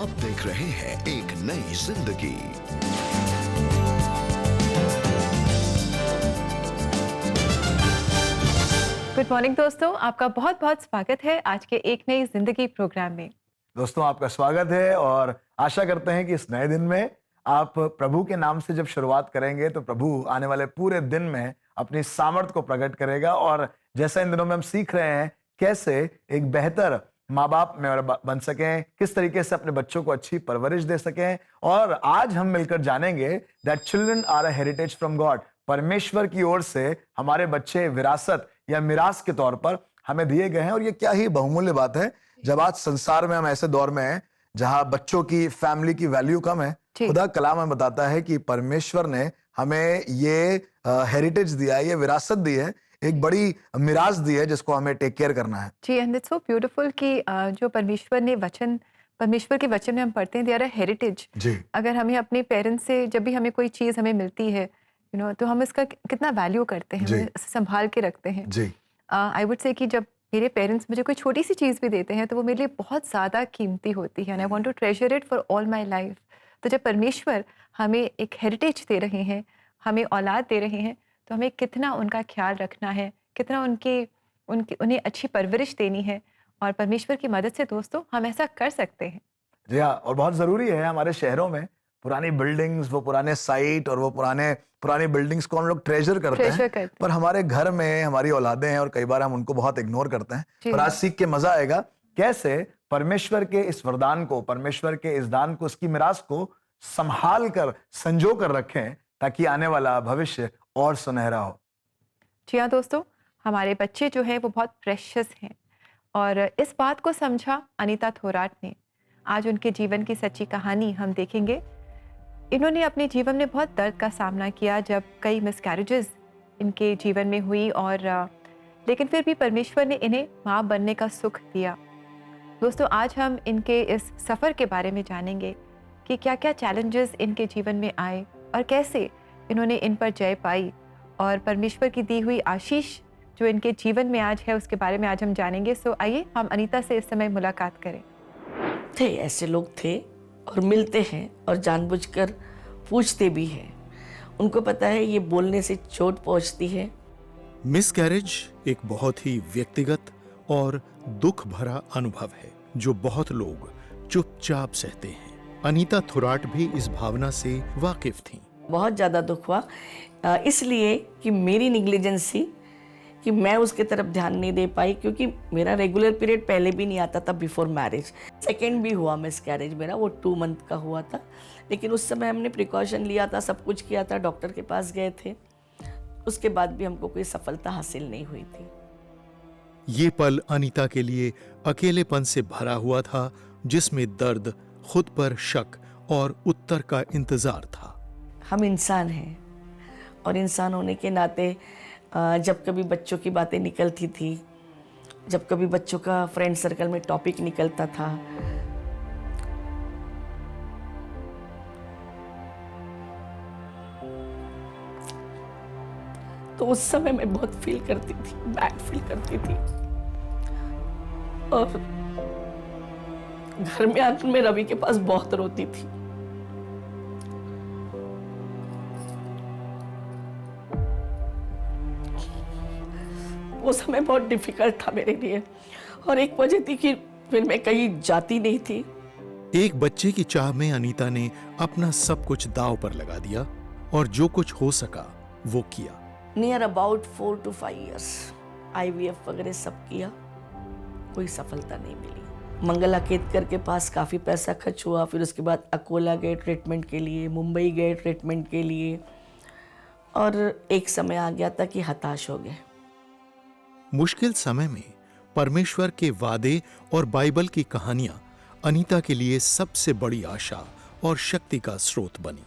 अब देख रहे हैं एक नई जिंदगी। गुड मॉर्निंग दोस्तों, आपका बहुत बहुत स्वागत है आज के एक नई जिंदगी प्रोग्राम में। दोस्तों, आपका स्वागत है और आशा करते हैं कि इस नए दिन में आप प्रभु के नाम से जब शुरुआत करेंगे तो प्रभु आने वाले पूरे दिन में अपनी सामर्थ को प्रकट करेगा। और जैसा इन दिनों में हम सीख रहे हैं कैसे एक बेहतर माँ बाप में और बन सकें, किस तरीके से अपने बच्चों को अच्छी परवरिश दे सकें। और आज हम मिलकर जानेंगे that children are a heritage from God. परमेश्वर की ओर से हमारे बच्चे विरासत या मिरास के तौर पर हमें दिए गए हैं। और ये क्या ही बहुमूल्य बात है जब आज संसार में हम ऐसे दौर में हैं जहां बच्चों की, फैमिली की वैल्यू कम है। खुदा कलाम में बताता है कि परमेश्वर ने हमें ये हेरिटेज दिया है, ये विरासत दी है, एक बड़ी मिरास दी है जिसको हमें टेक केयर करना है। जी, एंड इट्स सो ब्यूटीफुल कि जो परमेश्वर के वचन में हम पढ़ते हैं, दे आर अ हेरिटेज। जी, अगर हमें अपने पेरेंट्स से जब भी हमें कोई चीज़ हमें मिलती है, तो हम इसका कितना वैल्यू करते हैं, जी। हमें इसे संभाल के रखते हैं। जी, आई वुड से कि जब मेरे पेरेंट्स मुझे कोई छोटी सी चीज़ भी देते हैं तो वो मेरे लिए बहुत ज़्यादा कीमती होती है and I want to treasure it for all my life. तो जब परमेश्वर हमें एक हेरिटेज दे रहे हैं, हमें औलाद दे रहे हैं, तो हमें कितना उनका ख्याल रखना है, कितना उन्हें अच्छी परवरिश देनी है। और परमेश्वर की मदद से दोस्तों हम ऐसा कर सकते हैं। जी हाँ। और बहुत जरूरी है हमारे शहरों में पुरानी बिल्डिंग्स, वो पुराने साइट और वो पुरानी बिल्डिंग्स को हम लोग ट्रेजर करते हैं। पर हमारे घर में हमारी औलादें हैं और कई बार हम उनको बहुत इग्नोर करते हैं। और आज सीख के मजा आएगा कैसे परमेश्वर के इस वरदान को, परमेश्वर के इस दान को, इसकी मिरास को संभाल कर, संजो कर रखें ताकि आने वाला भविष्य और सुनहरा हो। जी हाँ दोस्तों, हमारे बच्चे जो हैं वो बहुत प्रेशियस हैं और इस बात को समझा अनीता थोराट ने। आज उनके जीवन की सच्ची कहानी हम देखेंगे। इन्होंने अपने जीवन में बहुत दर्द का सामना किया जब कई मिसकैरेजेस इनके जीवन में हुई और लेकिन फिर भी परमेश्वर ने इन्हें माँ बनने का सुख दिया। दोस्तों, आज हम इनके इस सफ़र के बारे में जानेंगे कि क्या क्या चैलेंजेस इनके जीवन में आए और कैसे इन्होंने इन पर जय पाई। और परमेश्वर की दी हुई आशीष जो इनके जीवन में आज है उसके बारे में आज हम जानेंगे। सो आइए हम अनीता से इस समय मुलाकात करें। ऐसे लोग थे और मिलते हैं और जानबूझकर पूछते भी हैं। उनको पता है ये बोलने से चोट पहुंचती है। मिसकैरेज एक बहुत ही व्यक्तिगत और दुख भरा अनुभव है जो बहुत लोग चुपचाप सहते हैं। अनीता थोराट भी इस भावना से वाकिफ थीं। बहुत ज़्यादा दुख हुआ, इसलिए कि मेरी निग्लिजेंसी कि मैं उसके तरफ ध्यान नहीं दे पाई, क्योंकि मेरा रेगुलर पीरियड पहले भी नहीं आता था बिफोर मैरिज। सेकेंड भी हुआ मिसकैरेज मेरा, वो 2 मंथ का हुआ था। लेकिन उस समय हमने प्रिकॉशन लिया था, सब कुछ किया था, डॉक्टर के पास गए थे। उसके बाद भी हमको कोई सफलता हासिल नहीं हुई थी। ये पल अनीता के लिए अकेलेपन से भरा हुआ था जिसमें दर्द, खुद पर शक और उत्तर का इंतजार था। हम इंसान हैं और इंसान होने के नाते जब कभी बच्चों की बातें निकलती थी, जब कभी बच्चों का फ्रेंड सर्कल में टॉपिक निकलता था, तो उस समय मैं बहुत फील करती थी, बैड फील करती थी। और घर में आकर मैं रवि के पास बहुत रोती थी। वो समय बहुत डिफिकल्ट था मेरे लिए और एक वजह थी कि फिर मैं कहीं जाती नहीं थी। एक बच्चे की चाह में अनीता ने अपना सब कुछ दांव पर लगा दिया और जो कुछ हो सका वो किया। Near about 4 to 5 years IVF वगैरह सब किया, कोई सफलता नहीं मिली। मंगला केतकर के पास काफ़ी पैसा खर्च हुआ, फिर उसके बाद अकोला गए ट्रीटमेंट के लिए, मुंबई गए ट्रीटमेंट के लिए, और एक समय आ गया था कि हताश हो गए। मुश्किल समय में परमेश्वर के वादे और बाइबल की कहानियां अनीता के लिए सबसे बड़ी आशा और शक्ति का स्रोत बनी।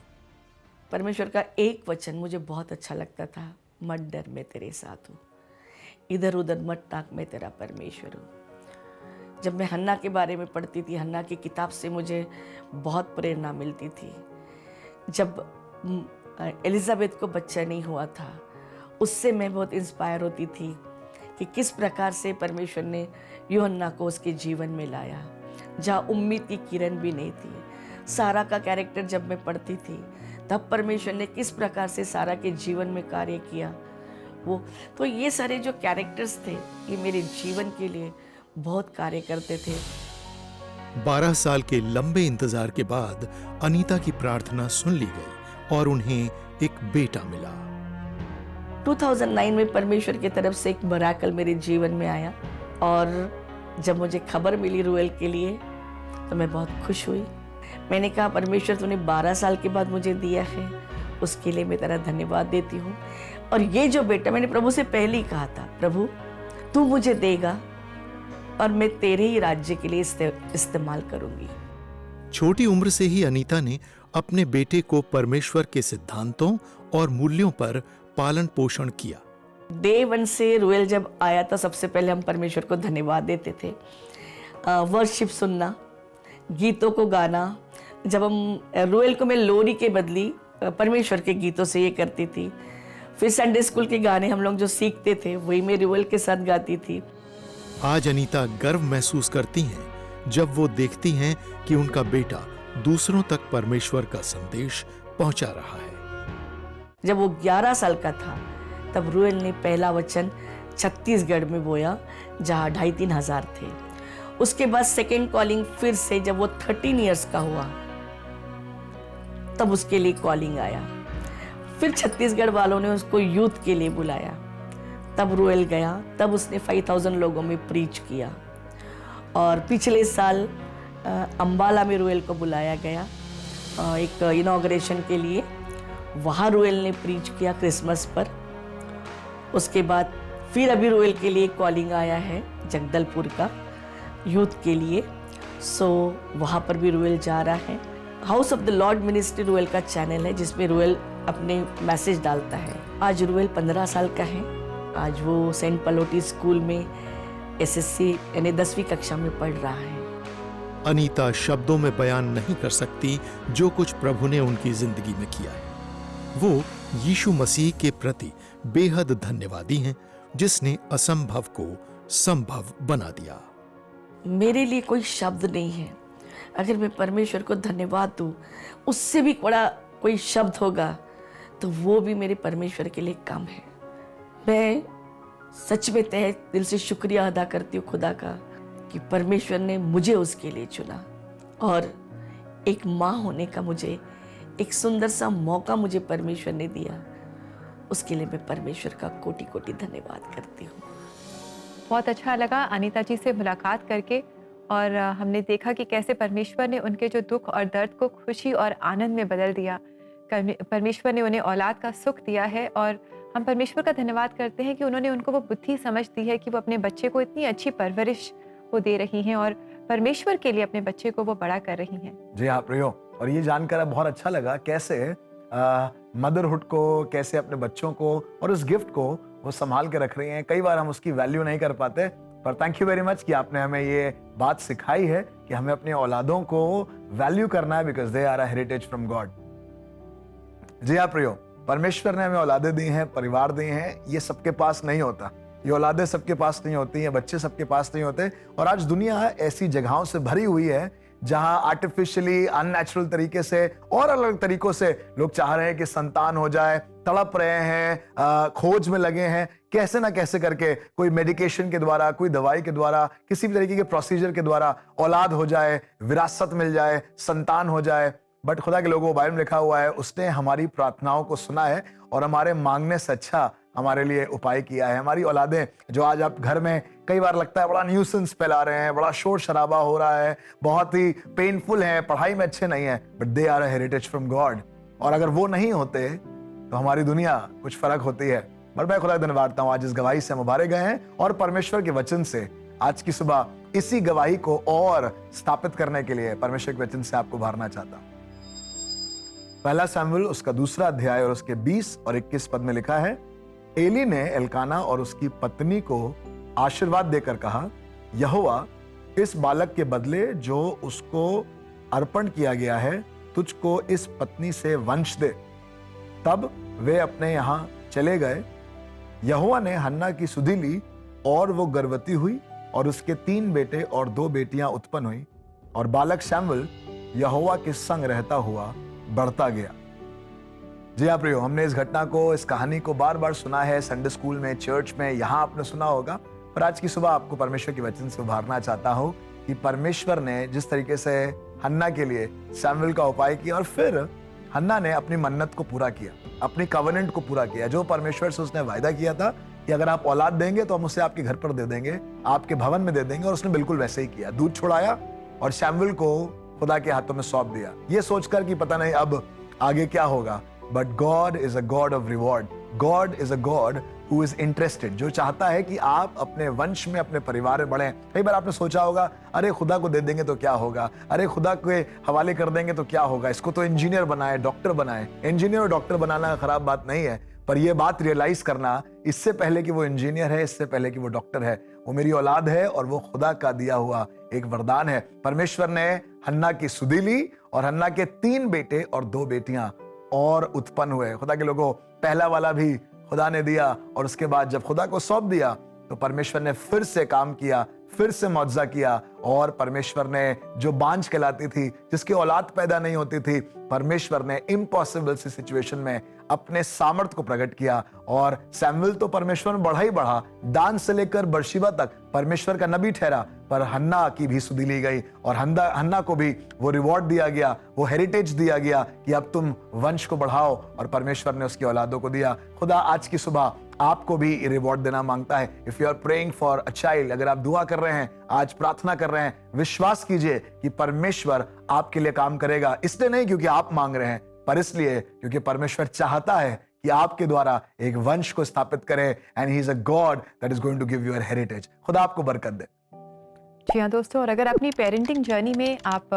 परमेश्वर का एक वचन मुझे बहुत अच्छा लगता था, मत डर मैं तेरे साथ हूँ, इधर उधर मत ताक मैं तेरा परमेश्वर हूँ। जब मैं हन्ना के बारे में पढ़ती थी, हन्ना की किताब से मुझे बहुत प्रेरणा मिलती थी। जब एलिजाबेथ को बच्चा नहीं हुआ था, उससे मैं बहुत इंस्पायर होती थी कि किस प्रकार से परमेश्वर ने यूहन्ना को उसके जीवन में लाया। जहाँ उम्मीद की किरण भी नहीं थी। सारा का कैरेक्टर जब मैं पढ़ती थी तब परमेश्वर ने किस प्रकार से सारा के जीवन में कार्य किया, वो तो ये सारे जो कैरेक्टर्स थे ये मेरे जीवन के लिए बहुत कार्य करते थे। 12 साल के लंबे इंतजार के बाद अनीता की प्रार्थना सुन ली गई और उन्हें एक बेटा मिला। 2009 में परमेश्वर की तरफ से एक मिरेकल मेरे जीवन में आया और जब मुझे खबर मिली रूएल के लिए तो मैं बहुत खुश हुई। मैंने कहा परमेश्वर तूने 12 साल के बाद मुझे दिया है, उसके लिए मैं तेरा धन्यवाद देती हूँ। और ये जो बेटा, मैंने प्रभु से पहले ही कहा था, प्रभु तू मुझे देगा और मैं तेरे ही राज्य के लिए इस्तेमाल करूंगी। छोटी उम्र से ही अनीता ने अपने बेटे को परमेश्वर के सिद्धांतों और मूल्यों पर पालन पोषण किया। डे वन से रूएल जब आया था सबसे पहले हम परमेश्वर को धन्यवाद देते थे। वर्शिप सुनना, गीतों को गाना। जब हम रूएल को मैं लोरी के बदली परमेश्वर के गीतों से ये करती थी। फिर संडे स्कूल के गाने हम लोग जो सीखते थे वही मैं रूएल के साथ गाती थी। आज अनीता गर्व महसूस करती हैं जब वो देखती हैं कि उनका बेटा दूसरों तक परमेश्वर का संदेश पहुंचा रहा है। जब वो 11 साल का था तब रूएल ने पहला वचन छत्तीसगढ़ में बोया जहाँ 2,500-3 हज़ार थे। उसके बाद सेकेंड कॉलिंग फिर से जब वो 13 इयर्स का हुआ तब उसके लिए कॉलिंग आया। फिर छत्तीसगढ़ वालों ने उसको यूथ के लिए बुलाया, तब रूएल गया, तब उसने 5,000 लोगों में प्रीच किया। और पिछले साल अंबाला में रूएल को बुलाया गया एक इनॉग्रेशन के लिए, वहाँ रूएल ने प्रीच किया क्रिसमस पर। उसके बाद फिर अभी रूएल के लिए कॉलिंग आया है जगदलपुर का यूथ के लिए, सो वहाँ पर भी रूएल जा रहा है। House of the Lord ministry रूएल का चैनल है जिसमें रूएल अपने मैसेज डालता है। आज रूएल 15 साल का है। आज वो सेंट पलोटी स्कूल में एसएससी यानी 10वीं कक्षा में पढ़ रहा है। अनीता शब्दों में बयान नहीं कर सकती जो कुछ प्रभु ने उनकी जिंदगी में किया है। वो यीशु मसीह के प्रति बेहद धन्यवादी हैं जिसने असंभव को संभव बना दिया। मेरे लिए कोई शब्द नहीं है। अगर मैं परमेश्वर को धन्यवाद दूं, उससे भी बड़ा कोई शब्द होगा तो वो भी मेरे परमेश्वर के लिए कम है। मैं सच में तहे दिल से शुक्रिया अदा करती हूँ खुदा का कि परमेश्वर ने मुझे उसके लिए चुना और एक माँ होने का मुझे एक सुंदर सा मौका मुझे परमेश्वर ने दिया। उसके लिए मैं परमेश्वर का कोटि कोटि धन्यवाद करती हूँ। बहुत अच्छा लगा अनीता जी से मुलाकात करके और हमने देखा कि कैसे परमेश्वर ने उनके जो दुख और दर्द को खुशी और आनंद में बदल दिया। परमेश्वर ने उन्हें औलाद का सुख दिया है और हम परमेश्वर का धन्यवाद करते हैं कि उन्होंने उनको वो बुद्धि समझ दी है कि वो अपने बच्चे को इतनी अच्छी परवरिश वो दे रही हैं और परमेश्वर के लिए अपने बच्चे को वो बड़ा कर रही हैं। जी हाँ प्रियो, और ये जानकर बहुत अच्छा लगा कैसे मदरहुड को, कैसे अपने बच्चों को और उस गिफ्ट को वो संभाल के रख रही हैं। कई बार हम उसकी वैल्यू नहीं कर पाते, पर थैंक यू वेरी मच कि आपने हमें ये बात सिखाई है कि हमें अपनी औलादों को वैल्यू करना है because they are a heritage from God. जी हाँ प्रियो, परमेश्वर ने हमें औलादें दी हैं, परिवार दिए हैं। ये सबके पास नहीं होता, ये औलादें सबके पास नहीं होती हैं, बच्चे सबके पास नहीं होते। और आज दुनिया ऐसी जगहों से भरी हुई है जहां आर्टिफिशियली, अननेचुरल तरीके से और अलग तरीकों से लोग चाह रहे हैं कि संतान हो जाए, तड़प रहे हैं, खोज में लगे हैं, कैसे ना कैसे करके कोई मेडिकेशन के द्वारा, कोई दवाई के द्वारा, किसी भी तरीके के प्रोसीजर के द्वारा औलाद हो जाए, विरासत मिल जाए, संतान हो जाए। बट खुदा के लोगों, बाइबल में लिखा हुआ है उसने हमारी प्रार्थनाओं को सुना है और हमारे मांगने से अच्छा हमारे लिए उपाय किया है। हमारी औलादें जो आज आप घर में कई बार लगता है बड़ा न्यूसेंस फैला रहे हैं, बड़ा शोर शराबा हो रहा है, बहुत ही पेनफुल है, पढ़ाई में अच्छे नहीं है, but they are a heritage from God. और अगर वो नहीं होते तो हमारी दुनिया कुछ फर्क होती है। पर मैं खुदा धन्यवाद देता हूँ आज इस गवाही से हम उभारे गए हैं और परमेश्वर के वचन से आज की सुबह इसी गवाही को और स्थापित करने के लिए परमेश्वर के वचन से आपको उभारना चाहता हूँ। पहला सैमुएल उसका 2 अध्याय और उसके 20 और 21 पद में लिखा है, एली ने एल्काना और उसकी पत्नी को आशीर्वाद देकर कहा, यहोवा इस बालक के बदले जो उसको अर्पण किया गया है तुझको इस पत्नी से वंश दे। तब वे अपने यहाँ चले गए। यहोवा ने हन्ना की सुधि ली और वो गर्भवती हुई और उसके 3 बेटे और 2 बेटियां उत्पन्न हुई और बालक शैमुएल यहोवा के संग रहता हुआ बढ़ता गया। जी हाँ प्रियो, हमने इस घटना को, इस कहानी को बार बार सुना है, संडे स्कूल में, चर्च में, यहाँ आपने सुना होगा। पर आज की सुबह आपको परमेश्वर के वचन से उभारना चाहता हूँ कि परमेश्वर ने जिस तरीके से हन्ना के लिए शैमुएल का उपाय किया और फिर हन्ना ने अपनी मन्नत को पूरा किया, अपनी कवनेंट को पूरा किया। जो परमेश्वर से उसने वायदा किया था कि अगर आप औलाद देंगे तो हम उसे आपके घर पर दे देंगे, आपके भवन में दे देंगे, और उसने बिल्कुल वैसे ही किया। दूध छुड़ाया और शैमुएल को खुदा के हाथों में सौंप दिया, ये सोचकर कि पता नहीं अब आगे क्या होगा। But God is a God of reward. God is a God who is interested, जो चाहता है कि आप अपने वंश में, अपने परिवार में बढ़ें। कई बार आपने सोचा होगा, अरे खुदा को दे देंगे तो क्या होगा, अरे खुदा के हवाले कर देंगे तो क्या होगा, इसको तो इंजीनियर बनाए, डॉक्टर बनाए। इंजीनियर और डॉक्टर बनाना खराब बात नहीं है, पर यह बात रियलाइज करना इससे पहले कि वो इंजीनियर है, इससे पहले कि वो डॉक्टर है, वो मेरी औलाद है और वो खुदा का दिया हुआ एक वरदान है। परमेश्वर ने हन्ना की सुधि ली और हन्ना के 3 बेटे और 2 बेटियां और उत्पन्न हुए। खुदा के लोगों, पहला वाला भी खुदा ने दिया और उसके बाद जब खुदा को सौंप दिया तो परमेश्वर ने फिर से काम किया, फिर से मुआवजा किया। और परमेश्वर ने जो बांझ कहलाती थी, जिसकी औलाद पैदा नहीं होती थी, परमेश्वर ने इम्पॉसिबल सी सिचुएशन में अपने सामर्थ को प्रकट किया। और शैमुएल तो परमेश्वर में बढ़ा ही बढ़ा, दान से लेकर बरशीबा तक परमेश्वर का नबी ठहरा। पर हन्ना की भी सुधि ली गई और हन्ना को भी वो रिवॉर्ड दिया गया, वो हेरिटेज दिया गया कि अब तुम वंश को बढ़ाओ, और परमेश्वर ने उसकी औलादों को दिया। खुदा आज की सुबह आपको भी रिवॉर्ड देना मांगता है। If you are praying for a child, अगर आप दुआ कर रहे हैं, आज प्रार्थना कर रहे हैं, विश्वास कीजिए कि परमेश्वर आपके लिए काम करेगा। इसलिए नहीं क्योंकि आप मांग रहे हैं, पर इसलिए क्योंकि परमेश्वर चाहता है कि आपके द्वारा एक वंश को स्थापित करे। And he is a God that is going to give you heritage. खुदा आपको बरकत दे। जी हाँ दोस्तों, और अगर अपनी पेरेंटिंग जर्नी में आप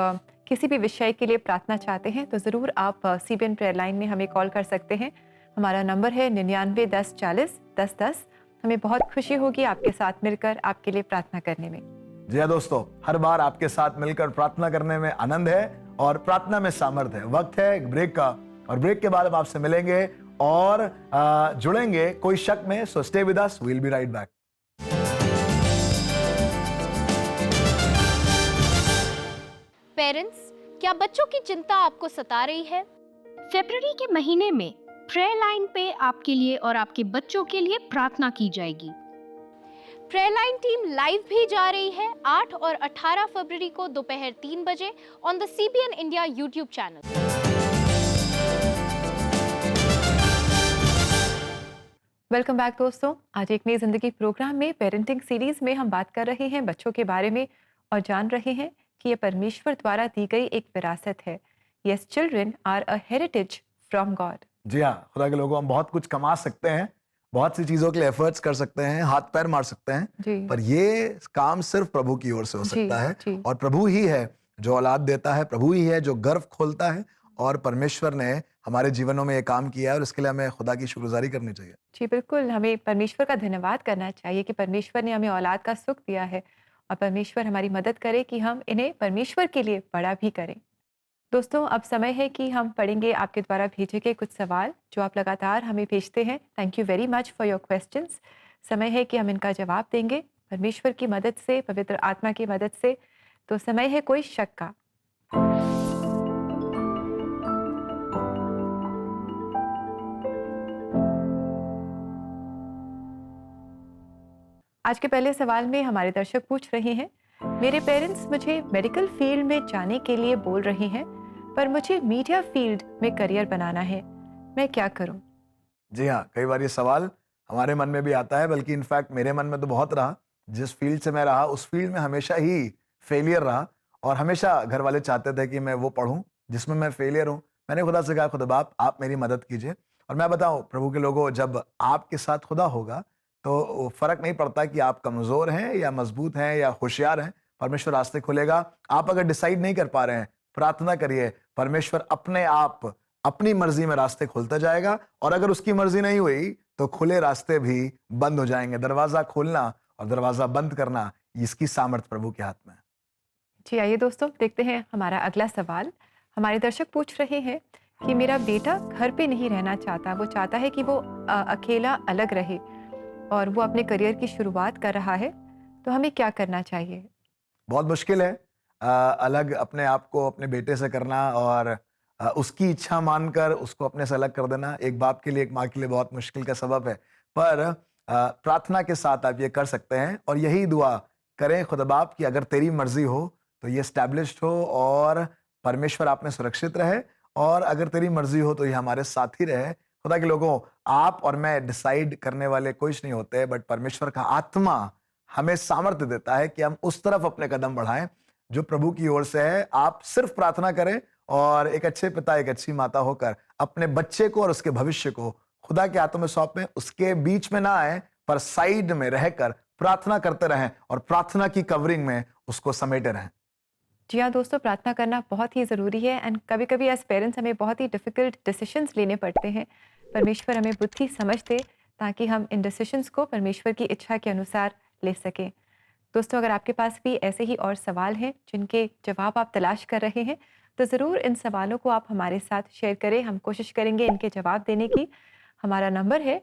किसी भी विषय के लिए प्रार्थना चाहते हैं तो ज़रूर आप CBN प्रेयर लाइन में हमें कॉल कर सकते हैं। हमारा नंबर है 99 10 40 10 10। हमें बहुत खुशी होगी आपके साथ मिलकर आपके लिए प्रार्थना करने में। जी हाँ दोस्तों, हर बार आपके साथ मिलकर प्रार्थना करने में आनंद है और प्रार्थना में सामर्थ्य है। वक्त है एक ब्रेक का, और ब्रेक के बाद हम आपसे मिलेंगे और जुड़ेंगे कोई शक में। So stay with us, we will be right back. Parents, क्या बच्चों की चिंता आपको सता रही है? फरवरी के महीने में प्रेयर लाइन पे आपके लिए और आपके बच्चों के लिए प्रार्थना की जाएगी। प्रेयर लाइन टीम लाइव भी जा रही है 8 और 18 फरवरी को दोपहर 3 बजे on the CBN India YouTube channel. Welcome back दोस्तों। आज एक नई जिंदगी प्रोग्राम में पेरेंटिंग सीरीज में हम बात कर रहे हैं बच्चों के बारे में और जान रहे हैं कि ये परमेश्वर द्वारा दी गई एक विरासत है। Yes, children are a heritage from God. जी हाँ, खुदा के लोगों, हम बहुत कुछ कमा सकते हैं, बहुत सी चीजों के लिए एफर्ट्स कर सकते हैं, हाथ पैर मार सकते हैं, पर ये काम सिर्फ प्रभु की ओर से हो सकता है। और प्रभु ही है जो औलाद देता है, प्रभु ही है जो गर्व खोलता है, और परमेश्वर ने हमारे जीवनों में ये काम किया है और इसके लिए हमें खुदा की शुक्रगुजारी करनी चाहिए। जी बिल्कुल, हमें परमेश्वर का धन्यवाद करना चाहिए कि परमेश्वर ने हमें औलाद का सुख दिया है, और परमेश्वर हमारी मदद करे कि हम इन्हें परमेश्वर के लिए बड़ा भी करें। दोस्तों, अब समय है कि हम पढ़ेंगे आपके द्वारा भेजे गए कुछ सवाल जो आप लगातार हमें भेजते हैं। Thank you very much for your questions. समय है कि हम इनका जवाब देंगे परमेश्वर की मदद से, पवित्र आत्मा की मदद से। तो समय है कोई शक का। आज के पहले सवाल में हमारे दर्शक पूछ रहे हैं, मेरे पेरेंट्स मुझे मेडिकल फील्ड में जाने के लिए बोल रहे हैं, पर मुझे मीडिया फील्ड में करियर बनाना है, मैं क्या करूं? जी हाँ, कई बार ये सवाल हमारे मन में भी आता है, बल्कि इनफैक्ट मेरे मन में तो बहुत रहा। जिस फील्ड से मैं रहा उस फील्ड में हमेशा ही फेलियर रहा, और हमेशा घर वाले चाहते थे कि मैं वो पढ़ूं जिसमें मैं फेलियर हूं। मैंने खुदा से कहा, खुदा बाप आप मेरी मदद कीजिए। और मैं बताऊं प्रभु के लोगों, जब आपके साथ खुदा होगा तो फर्क नहीं पड़ता कि आप कमजोर हैं या मजबूत हैं या होशियार हैं, परमेश्वर रास्ते खोलेगा। आप अगर डिसाइड नहीं कर पा रहे हैं, प्रार्थना करिए, परमेश्वर अपने आप अपनी मर्जी में रास्ते खोलता जाएगा। और अगर उसकी मर्जी नहीं हुई तो खुले रास्ते भी बंद हो जाएंगे। दरवाजा खोलना और दरवाजा बंद करना, इसकी सामर्थ प्रभु के हाथ में है। जी आइए दोस्तों, देखते हैं हमारा अगला सवाल। हमारे दर्शक पूछ रहे हैं कि मेरा बेटा घर पे नहीं रहना चाहता, वो चाहता है कि वो अकेला अलग रहे, और वो अपने करियर की शुरुआत कर रहा है, तो हमें क्या करना चाहिए? बहुत मुश्किल है अलग अपने आप को अपने बेटे से करना और उसकी इच्छा मानकर उसको अपने से अलग कर देना एक बाप के लिए, एक माँ के लिए बहुत मुश्किल का सबब है। पर प्रार्थना के साथ आप ये कर सकते हैं और यही दुआ करें खुदा बाप कि अगर तेरी मर्जी हो तो ये स्टैब्लिश्ड हो और परमेश्वर आप में सुरक्षित रहे, और अगर तेरी मर्जी हो तो ये हमारे साथ ही रहे। खुदा के लोगों, आप और मैं डिसाइड करने वाले कुछ नहीं होते, बट परमेश्वर का आत्मा हमें सामर्थ्य देता है कि हम उस तरफ अपने कदम बढ़ाएं जो प्रभु की ओर से है। आप सिर्फ प्रार्थना करें और एक अच्छे पिता, एक अच्छी माता होकर अपने बच्चे को और उसके भविष्य को खुदा के हाथों में सौंपें। उसके बीच में ना आए, पर साइड में रहकर प्रार्थना करते रहें और प्रार्थना की कवरिंग में उसको समेटे रहें। जी हाँ दोस्तों, प्रार्थना करना बहुत ही ज़रूरी है। एंड कभी कभी एज पेरेंट्स हमें बहुत ही डिफ़िकल्ट डिसीशंस लेने पड़ते हैं। परमेश्वर हमें बुद्धि समझ दे ताकि हम इन डिसीशंस को परमेश्वर की इच्छा के अनुसार ले सकें। दोस्तों, अगर आपके पास भी ऐसे ही और सवाल हैं जिनके जवाब आप तलाश कर रहे हैं, तो ज़रूर इन सवालों को आप हमारे साथ शेयर करें। हम कोशिश करेंगे इनके जवाब देने की। हमारा नंबर है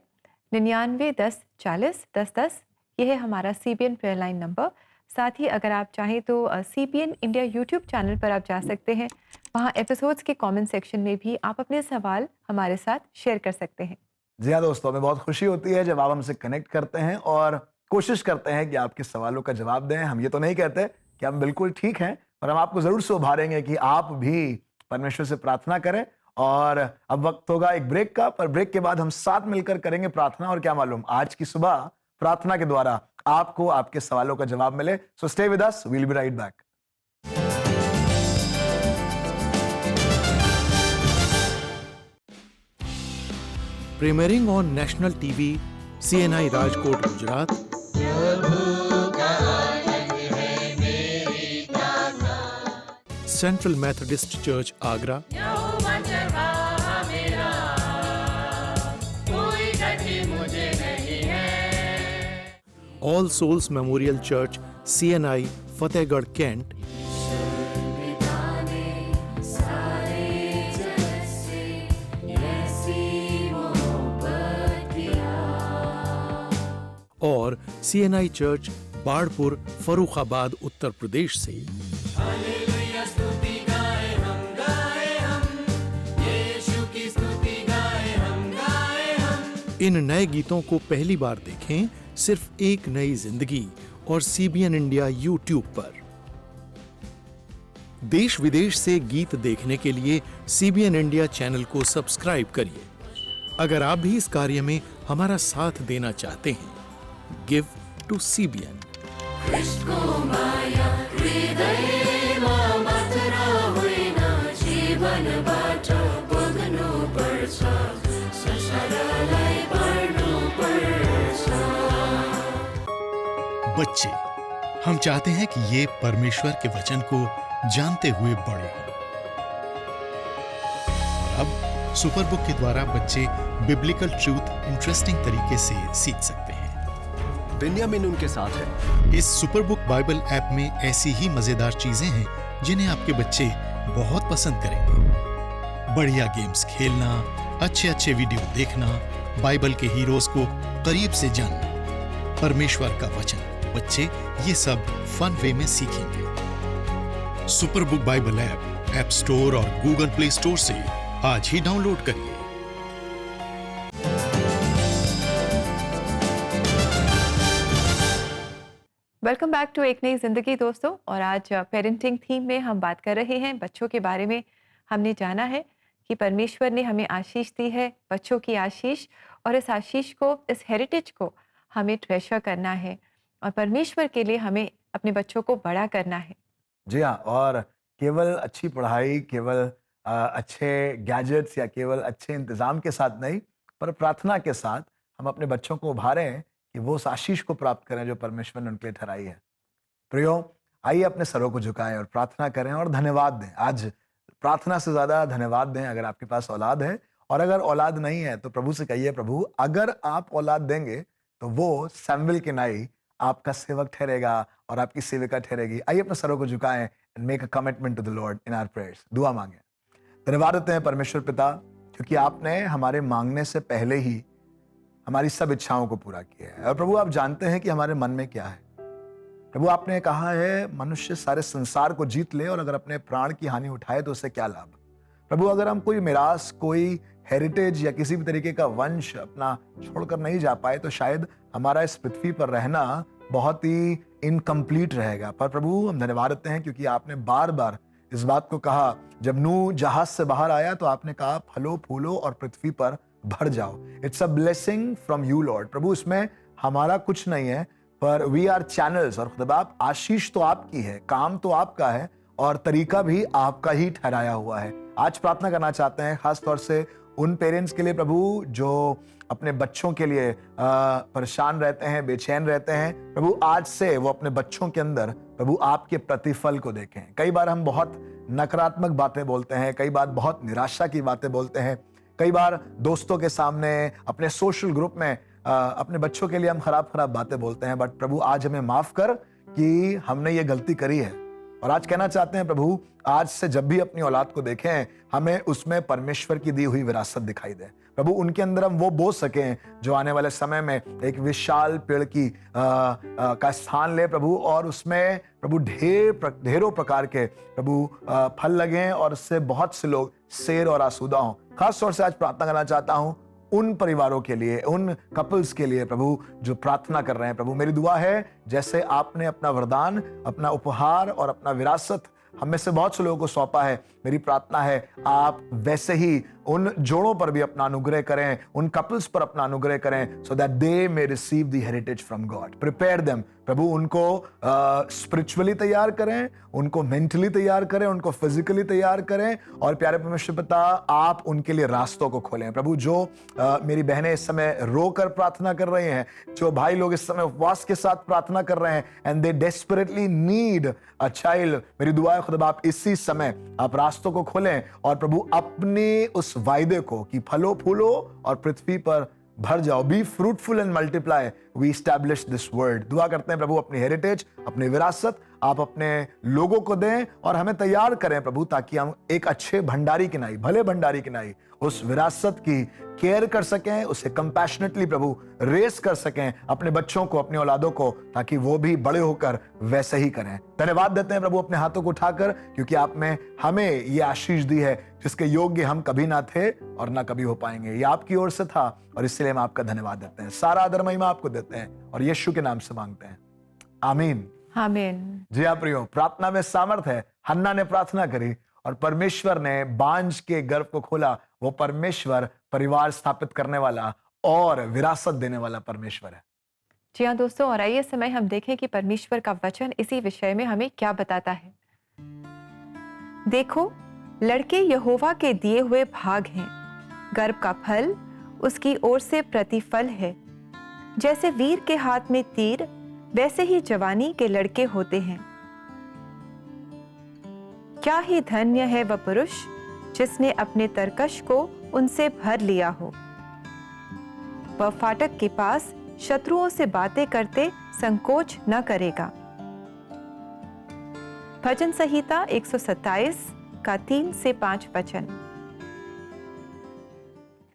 99 10 40 10 10। यह है हमारा CBN प्रेयर लाइन नंबर। साथ ही अगर आप चाहें तो CBN इंडिया यूट्यूब चैनल पर आप जा सकते हैं। वहाँ एपिसोड्स के कमेंट सेक्शन में भी आप अपने सवाल हमारे साथ शेयर कर सकते हैं। जी हाँ दोस्तों, हमें बहुत खुशी होती है जब आप हमसे कनेक्ट करते हैं और कोशिश करते हैं कि आपके सवालों का जवाब दें। हम ये तो नहीं कहते कि हम बिल्कुल ठीक हैं, पर हम आपको जरूर से उभारेंगे कि आप भी परमेश्वर से प्रार्थना करें। और अब वक्त होगा एक ब्रेक का, पर ब्रेक के बाद हम साथ मिलकर करेंगे प्रार्थना। और क्या मालूम, आज की सुबह प्रार्थना के द्वारा आपको आपके सवालों का जवाब मिले। So stay with us, we will be right back. Premiering on national TV, CNI Rajkot Gujarat, central Methodist church Agra, all souls memorial church CNI Fatehgarh cantt, और CNI चर्च बाड़पुर फर्रुखाबाद उत्तर प्रदेश से। इन नए गीतों को पहली बार देखें सिर्फ एक नई जिंदगी और CBN इंडिया YouTube पर। देश विदेश से गीत देखने के लिए CBN इंडिया चैनल को सब्सक्राइब करिए। अगर आप भी इस कार्य में हमारा साथ देना चाहते हैं, गिव टू CBN। बच्चे, हम चाहते हैं कि ये परमेश्वर के वचन को जानते हुए बड़े हों। अब सुपर बुक के द्वारा बच्चे बिब्लिकल ट्रूथ इंटरेस्टिंग तरीके से सीख सकते हैं। बेन्यामिन उनके साथ है। इस सुपर बुक बाइबल ऐप में ऐसी ही मजेदार चीजें हैं जिन्हें आपके बच्चे बहुत पसंद करेंगे। बढ़िया गेम्स खेलना, अच्छे वीडियो देखना, बाइबल के हीरोज को करीब से जानना, परमेश्वर का वचन। बच्चे ये सब फन वे में सीखेंगे। Super book Bible app store और गूगल प्ले स्टोर से आज ही डाउनलोड करिए। वेलकम बैक टू एक नई जिंदगी दोस्तों। और आज पेरेंटिंग थीम में हम बात कर रहे हैं बच्चों के बारे में। हमने जाना है कि परमेश्वर ने हमें आशीष दी है, बच्चों की आशीष, और इस आशीष को, इस हेरिटेज को हमें ट्रेजर करना है और परमेश्वर के लिए हमें अपने बच्चों को बड़ा करना है। जी हाँ, और केवल अच्छी पढ़ाई, केवल अच्छे गैजेट्स या केवल अच्छे इंतजाम के साथ नहीं, पर प्रार्थना के साथ हम अपने बच्चों को उभारें कि वो उस आशीष को प्राप्त करें जो परमेश्वर ने उनके लिए ठहराई है। प्रियो, आइए अपने सरों को झुकाएं और प्रार्थना करें और धन्यवाद दें। आज प्रार्थना से ज्यादा धन्यवाद दें अगर आपके पास औलाद है, और अगर औलाद नहीं है तो प्रभु से कहिए, प्रभु अगर आप औलाद देंगे तो वो सैमुएल के नाई आपका सेवक ठहरेगा और आपकी सेविका ठहरेगी। आइए अपने सरों को झुकाएं and make a commitment to the Lord in our prayers. दुआ मांगे। धन्यवाद देते हैं परमेश्वर पिता, क्योंकि आपने हमारे मांगने से पहले ही हमारी सब इच्छाओं को पूरा किया है। और प्रभु, आप जानते हैं कि हमारे मन में क्या है। प्रभु आपने कहा है मनुष्य सारे संसार को जीत ले और अगर अपने प्राण की हानि उठाए तो उसे क्या लाभ। प्रभु अगर हम कोई मिरास, कोई हेरिटेज या किसी भी तरीके का वंश अपना छोड़कर नहीं जा पाए तो शायद हमारा इस पृथ्वी पर रहना बहुत ही इनकम्प्लीट रहेगा। पर प्रभु हम धन्यवाद देते हैं क्योंकि आपने बार बार इस बात को कहा। जब नूह जहाज से बाहर आया तो आपने कहा फलो फूलो और पृथ्वी पर भर जाओ। It's a blessing from you Lord. प्रभु इसमें हमारा कुछ नहीं है पर वी आर चैनल्स। और खुदा बाप आशीष तो आपकी है, काम तो आपका है और तरीका भी आपका ही ठहराया हुआ है। आज प्रार्थना करना चाहते हैं खास तौर से उन पेरेंट्स के लिए प्रभु जो अपने बच्चों के लिए परेशान रहते हैं, बेचैन रहते हैं। प्रभु आज से वो अपने बच्चों के अंदर प्रभु आपके प्रतिफल को देखें। कई बार हम बहुत नकारात्मक बातें बोलते हैं, कई बार बहुत निराशा की बातें बोलते हैं, कई बार दोस्तों के सामने, अपने सोशल ग्रुप में अपने बच्चों के लिए हम खराब बातें बोलते हैं। बट प्रभु आज हमें माफ कर कि हमने ये गलती करी है। और आज कहना चाहते हैं प्रभु आज से जब भी अपनी औलाद को देखें हमें उसमें परमेश्वर की दी हुई विरासत दिखाई दे। प्रभु उनके अंदर हम वो बो सकें जो आने वाले समय में एक विशाल पेड़ की का स्थान ले प्रभु, और उसमें प्रभु ढेरों प्रकार के प्रभु फल लगें और उससे बहुत से लोग सेर और आसूदा हों। खास तौर से आज प्रार्थना करना चाहता हूं उन परिवारों के लिए, उन कपल्स के लिए प्रभु जो प्रार्थना कर रहे हैं। प्रभु मेरी दुआ है जैसे आपने अपना वरदान, अपना उपहार और अपना विरासत हम में से बहुत से लोगों को सौंपा है, मेरी प्रार्थना है आप वैसे ही उन जोड़ों पर भी अपना अनुग्रह करें, उन कपल्स पर अपना अनुग्रह करें, so that they may receive the heritage from God. Prepare them प्रभु, उनको स्पिरिचुअली तैयार करें, उनको मेंटली तैयार करें, उनको फिजिकली तैयार करें। और प्यारे परमेश्वर पिता आप उनके लिए रास्तों को खोलें। प्रभु जो मेरी बहनें इस समय रोकर प्रार्थना कर रहे हैं, जो भाई लोग इस समय उपवास के साथ प्रार्थना कर रहे हैं and they desperately need a child, मेरी दुआ है खुदा आप इसी समय आप रास्तों को खोलें और प्रभु अपने उस वायदे को कि फलो फूलो और पृथ्वी पर भर जाओ, be fruitful and multiply, we establish this word. दुआ करते हैं प्रभु अपनी हेरिटेज, अपनी विरासत आप अपने लोगों को दें और हमें तैयार करें प्रभु, ताकि हम एक अच्छे भंडारी की नाई, भले भंडारी की नाई उस विरासत की केयर कर सकें, उसे कंपैशनेटली प्रभु रेस कर सकें अपने बच्चों को, अपनी औलादों को, ताकि वो भी बड़े होकर वैसे ही करें। धन्यवाद देते हैं प्रभु अपने हाथों को उठाकर, क्योंकि आपने हमें ये आशीष दी है जिसके योग्य हम कभी ना थे और ना कभी हो पाएंगे। ये आपकी ओर से था और इसलिए हम आपका धन्यवाद देते हैं। सारा आदर महिमा आपको देते हैं और यीशु के नाम से मांगते हैं, आमीन आमीन। जी हाँ प्रियो, प्रार्थना में सामर्थ है। हन्ना ने प्रार्थना करी और परमेश्वर ने बांझ के गर्भ को खोला। वो परमेश्वर परिवार स्थापित करने वाला और विरासत देने वाला परमेश्वर है। जी हाँ दोस्तों, और आइए समय हम देखें कि परमेश्वर का वचन इसी विषय में हमें क्या बताता है। देखो, लड़के यहोवा के दिए हुए भाग हैं, गर्भ का फल उसकी ओर से प्रतिफल है। जैसे वीर के हाथ में तीर, वैसे ही जवानी के लड़के होते हैं। क्या ही धन्य है वह पुरुष जिसने अपने तरकश को उनसे भर लिया हो। वह फाटक के पास शत्रुओं से बातें करते संकोच न करेगा। भजन संहिता 127 का 3 से 5 वचन।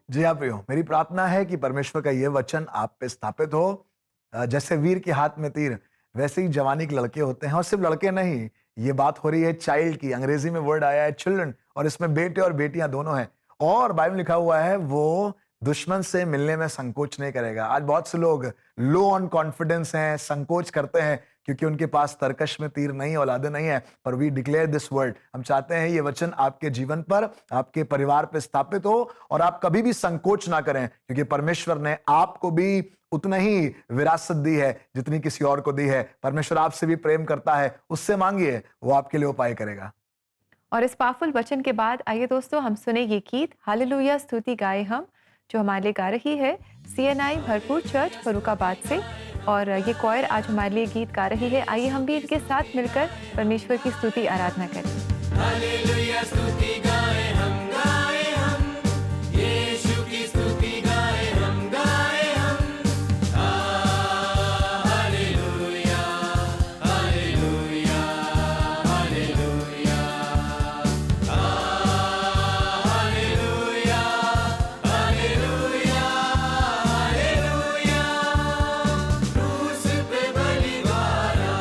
जी हाँ प्रियो, मेरी प्रार्थना है कि परमेश्वर का यह वचन आप पे स्थापित हो। जैसे वीर के हाथ में तीर, वैसे ही जवानी के लड़के होते हैं। और सिर्फ लड़के नहीं, ये बात हो रही है चाइल्ड की। अंग्रेजी में वर्ड आया है चिल्ड्रन, और इसमें बेटे और बेटियां दोनों हैं। और बाइबल में लिखा हुआ है वो दुश्मन से मिलने में संकोच नहीं करेगा। आज बहुत से लोग लो ऑन कॉन्फिडेंस हैं, संकोच करते हैं क्योंकि उनके पास तरकश में तीर नहीं, औलादे नहीं है। पर वी डिक्लेयर दिस वर्ड, हम चाहते हैं ये वचन आपके जीवन पर, आपके परिवार पर स्थापित हो और आप कभी भी संकोच ना करें, क्योंकि परमेश्वर ने आपको भी उतना ही विरासत दी है जितनी किसी और को दी है। परमेश्वर आपसे भी प्रेम करता है, उससे मांगिए, वो आपके लिए उपाय करेगा। और इस पावरफुल वचन के बाद आइए दोस्तों हम सुने ये गीत हालेलुया स्तुति गाए हम, जो हमारे लिए गा रही है CNI भरपूर चर्च फरुखाबाद से। और ये कॉयर आज हमारे लिए गीत गा रही है। आइए हम भी इनके साथ मिलकर परमेश्वर की स्तुति आराधना करें। हालेलुया स्तुति गाए हम यीशु की स्तुति गाए हम hallelujah hallelujah hallelujah hallelujah hallelujah hallelujah. क्रूस पे बलिवारा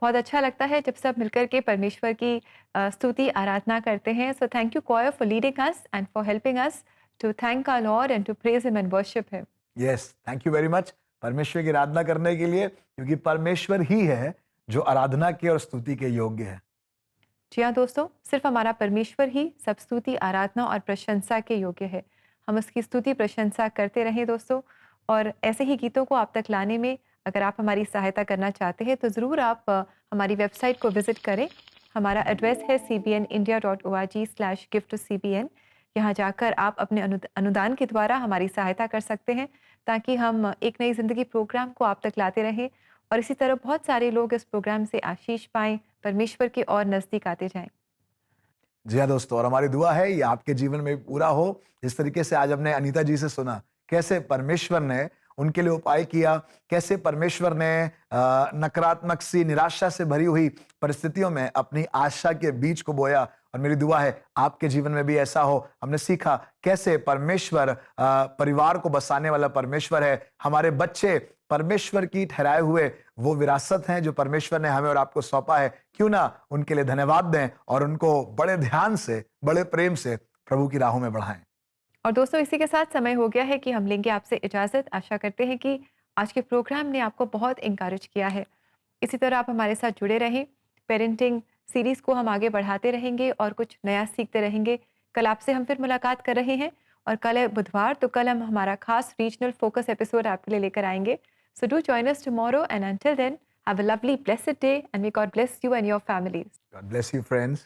बहुत अच्छा लगता है जब सब मिलकर के परमेश्वर की स्तुति आराधना करते हैं. So thank you choir for leading us and for helping us to thank our Lord and to praise him and worship him. Yes, thank you very much परमेश्वर की आराधना करने के लिए, क्योंकि परमेश्वर ही है जो आराधना के और स्तुति के योग्य है. जी हाँ दोस्तों, सिर्फ हमारा परमेश्वर ही सब स्तुति आराधना और प्रशंसा के योग्य है. हम उसकी स्तुति प्रशंसा करते रहें दोस्तों. और ऐसे ही गीतों को आप तक लाने में अगर आप हमारी सहायता करना चाहते हैं तो ज़रूर आप हमारी वेबसाइट को विज़िट करें. हमारा एड्रेस है cbnindia.org/give-to-cbn. यहाँ जाकर आप अपने अनुदान के द्वारा हमारी सहायता कर सकते हैं, ताकि हम एक नई ज़िंदगी प्रोग्राम को आप तक लाते रहें और इसी तरह बहुत सारे लोग इस प्रोग्राम से आशीष पाएँ, परमेश्वर के और नज़दीक आते जाएँ. जी हाँ दोस्तों, और हमारी दुआ है ये आपके जीवन में पूरा हो. जिस तरीके से आज हमने अनीता जी से सुना कैसे परमेश्वर ने उनके लिए उपाय किया, कैसे परमेश्वर ने नकारात्मक सी निराशा से भरी हुई परिस्थितियों में अपनी आशा के बीज को बोया, और मेरी दुआ है आपके जीवन में भी ऐसा हो. हमने सीखा कैसे परमेश्वर परिवार को बसाने वाला परमेश्वर है. हमारे बच्चे परमेश्वर की ठहराए हुए वो विरासत हैं जो परमेश्वर ने हमें और आपको सौंपा है. क्यों ना उनके लिए धन्यवाद दें और उनको बड़े ध्यान से, बड़े प्रेम से प्रभु की राहों में बढ़ाएं. और दोस्तों, इसी के साथ समय हो गया है कि हम लेंगे आपसे इजाज़त. आशा करते हैं कि आज के प्रोग्राम ने आपको बहुत इंकरेज किया है. इसी तरह आप हमारे साथ जुड़े रहें. पेरेंटिंग सीरीज़ को हम आगे बढ़ाते रहेंगे और कुछ नया सीखते रहेंगे. कल आपसे हम फिर मुलाकात कर रहे हैं और कल है बुधवार, तो कल हम हमारा खास रीजनल फोकस एपिसोड आपके लिए लेकर आएंगे. So do join us tomorrow and until then have a lovely blessed day and may God bless you and your families. God bless you, friends.